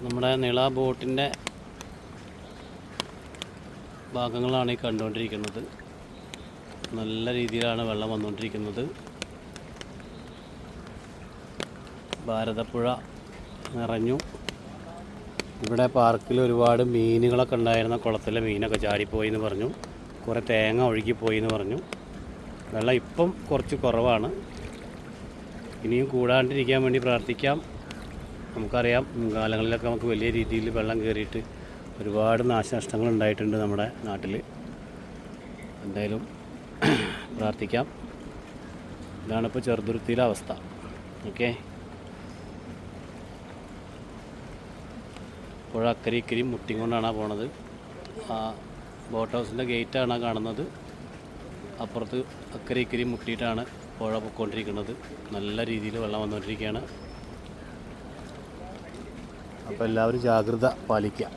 നമ്മുടെ നിള ബോട്ടിൻ്റെ ഭാഗങ്ങളാണ് ഈ കണ്ടുകൊണ്ടിരിക്കുന്നത്. നല്ല രീതിയിലാണ് വെള്ളം വന്നുകൊണ്ടിരിക്കുന്നത്. ഭാരതപ്പുഴ നിറഞ്ഞു. ഇവിടെ പാർക്കിൽ ഒരുപാട് മീനുകളൊക്കെ ഉണ്ടായിരുന്ന കുളത്തിലെ മീനൊക്കെ ചാടിപ്പോയി എന്ന് പറഞ്ഞു. കുറേ തേങ്ങ ഒഴുകിപ്പോയി എന്ന് പറഞ്ഞു. വെള്ളം ഇപ്പം കുറച്ച് കുറവാണ്. ഇനിയും കൂടാണ്ടിരിക്കാൻ വേണ്ടി പ്രാർത്ഥിക്കാം. നമുക്കറിയാം മുൻകാലങ്ങളിലൊക്കെ നമുക്ക് വലിയ രീതിയിൽ വെള്ളം കയറിയിട്ട് ഒരുപാട് നാശനഷ്ടങ്ങൾ ഉണ്ടായിട്ടുണ്ട് നമ്മുടെ നാട്ടിൽ. എന്തായാലും പ്രാർത്ഥിക്കാം. ഇതാണിപ്പോൾ ചെറുതുരുത്തിയിലെ അവസ്ഥ. ഓക്കെ, പുഴ അക്കരെ ഇക്കരെയും മുട്ടിക്കൊണ്ടാണ് പോണത്. ആ ബോട്ട് ഹൗസിൻ്റെ ഗേറ്റാണ് കാണുന്നത്. അപ്പുറത്ത് അക്കരെ ഇക്കരെയും മുട്ടിയിട്ടാണ് പുഴ പൊയ്ക്കൊണ്ടിരിക്കുന്നത്. നല്ല രീതിയിൽ വെള്ളം വന്നുകൊണ്ടിരിക്കുകയാണ്. അപ്പോൾ എല്ലാവരും ജാഗ്രത പാലിക്കുക.